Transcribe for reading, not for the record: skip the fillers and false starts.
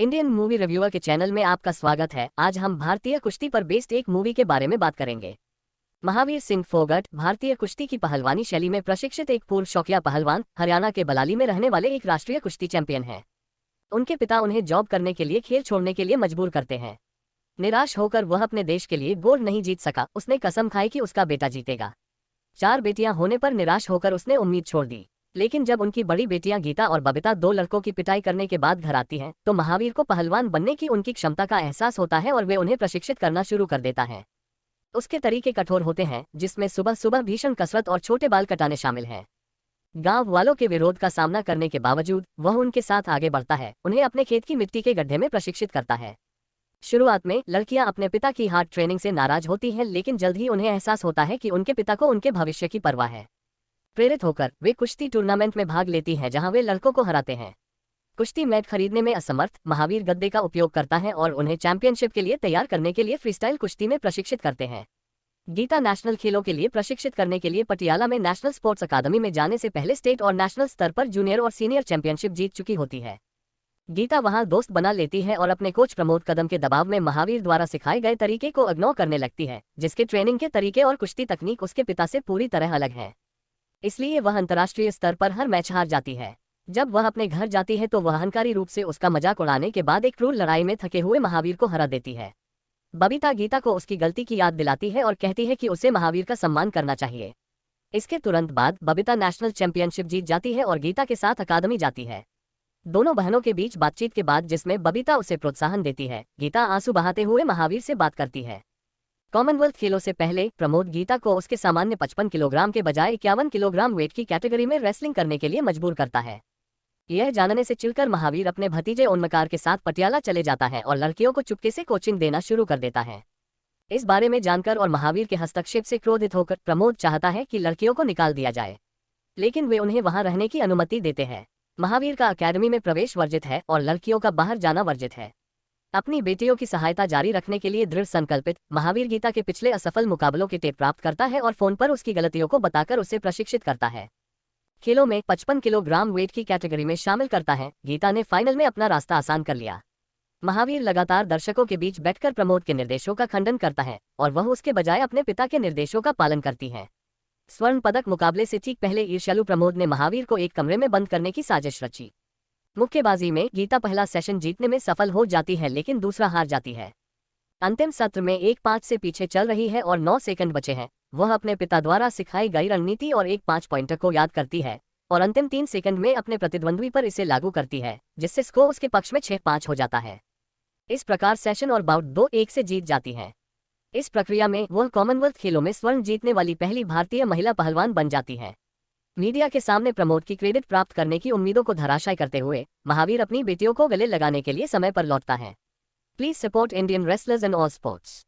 Indian movie reviewer के channel में आपका स्वागत है। आज हम भारतीय कुश्ती पर बेस्ड एक मूवी के बारे में बात करेंगे। महावीर सिंह फोगाट भारतीय कुश्ती की पहलवानी शैली में प्रशिक्षित एक पूर्व शौकिया पहलवान, हरियाणा के बलाली में रहने वाले एक राष्ट्रीय कुश्ती चैंपियन हैं। उनके पिता उन्हें जॉब करने के लिए खेल छोड़ने के लिए मजबूर करते हैं। निराश होकर वह अपने देश के लिए गोल्ड नहीं जीत सका। उसने कसम खाई कि उसका बेटा जीतेगा। 4 बेटियां होने पर निराश होकर उसने उम्मीद छोड़ दी। लेकिन जब उनकी बड़ी बेटियां गीता और बबीता 2 लड़कों की पिटाई करने के बाद घर आती हैं, तो महावीर को पहलवान बनने की उनकी क्षमता का एहसास होता है और वे उन्हें प्रशिक्षित करना शुरू कर देता है। उसके तरीके कठोर होते हैं, जिसमें सुबह सुबह भीषण कसरत और छोटे बाल कटाने शामिल हैं। गांव वालों के विरोध का सामना करने के बावजूद वह उनके साथ आगे बढ़ता है, उन्हें अपने खेत की मिट्टी के गड्ढे में प्रशिक्षित करता है। शुरुआत में लड़कियां अपने पिता की हार्ड ट्रेनिंग से नाराज होती हैं, लेकिन जल्द ही उन्हें एहसास होता है कि उनके पिता को उनके भविष्य की परवाह है। प्रेरित होकर वे कुश्ती टूर्नामेंट में भाग लेती हैं, जहां वे लड़कों को हराते हैं। कुश्ती मैट खरीदने में असमर्थ महावीर गद्दे का उपयोग करता है और उन्हें चैंपियनशिप के लिए तैयार करने के लिए फ्रीस्टाइल कुश्ती में प्रशिक्षित करते हैं। गीता नेशनल खेलों के लिए प्रशिक्षित करने के लिए पटियाला में नेशनल स्पोर्ट्स अकादमी में जाने से पहले स्टेट और नेशनल स्तर पर जूनियर और सीनियर चैंपियनशिप जीत चुकी होती है। गीता वहां दोस्त बना लेती है और अपने कोच प्रमोद कदम के दबाव में महावीर द्वारा सिखाए गए तरीके को इग्नोर करने लगती है, जिसके ट्रेनिंग के तरीके और कुश्ती तकनीक उसके पिता से पूरी तरह अलग है। इसलिए वह अंतर्राष्ट्रीय स्तर पर हर मैच हार जाती है। जब वह अपने घर जाती है तो वह अहंकारी रूप से उसका मजाक उड़ाने के बाद एक क्रूर लड़ाई में थके हुए महावीर को हरा देती है। बबीता गीता को उसकी गलती की याद दिलाती है और कहती है कि उसे महावीर का सम्मान करना चाहिए। इसके तुरंत बाद बबीता नेशनल चैंपियनशिप जीत जाती है और गीता के साथ अकादमी जाती है। दोनों बहनों के बीच बातचीत के बाद, जिसमें बबीता उसे प्रोत्साहन देती है, गीता आंसू बहाते हुए महावीर से बात करती है। कॉमनवेल्थ खेलों से पहले प्रमोद गीता को उसके सामान्य 55 किलोग्राम के बजाय 51 किलोग्राम वेट की कैटेगरी में रेसलिंग करने के लिए मजबूर करता है। यह जानने से चिढ़कर महावीर अपने भतीजे ओनमकार के साथ पटियाला चले जाता है और लड़कियों को चुपके से कोचिंग देना शुरू कर देता है। इस बारे में जानकर और महावीर के हस्तक्षेप से क्रोधित होकर प्रमोद चाहता है कि लड़कियों को निकाल दिया जाए, लेकिन वे उन्हें वहां रहने की अनुमति देते हैं। महावीर का अकेडमी में प्रवेश वर्जित है और लड़कियों का बाहर जाना वर्जित है। अपनी बेटियों की सहायता जारी रखने के लिए दृढ़ संकल्पित महावीर गीता के पिछले असफल मुकाबलों के टेप प्राप्त करता है और फोन पर उसकी गलतियों को बताकर उसे प्रशिक्षित करता है। खेलों में 55 किलोग्राम वेट की कैटेगरी में शामिल करता है। गीता ने फाइनल में अपना रास्ता आसान कर लिया। महावीर लगातार दर्शकों के बीच बैठकर प्रमोद के निर्देशों का खंडन करता है और वह उसके बजाय अपने पिता के निर्देशों का पालन करती है। स्वर्ण पदक मुकाबले से ठीक पहले ईर्ष्यालु प्रमोद ने महावीर को एक कमरे में बंद करने की साजिश रची। मुक्केबाजी में गीता पहला सेशन जीतने में सफल हो जाती है, लेकिन दूसरा हार जाती है। अंतिम सत्र में 1-5 से पीछे चल रही है और 9 सेकंड बचे हैं। वह अपने पिता द्वारा सिखाई गई रणनीति और एक 5 पॉइंटर को याद करती है और अंतिम 3 सेकंड में अपने प्रतिद्वंद्वी पर इसे लागू करती है, जिससे स्कोर उसके पक्ष में 6-5 हो जाता है। इस प्रकार सेशन और बाउट 2-1 से जीत जाती है। इस प्रक्रिया में वह कॉमनवेल्थ खेलों में स्वर्ण जीतने वाली पहली भारतीय महिला पहलवान बन जाती है। मीडिया के सामने प्रमोद की क्रेडिट प्राप्त करने की उम्मीदों को धराशायी करते हुए महावीर अपनी बेटियों को गले लगाने के लिए समय पर लौटता है। Please support Indian wrestlers and all sports.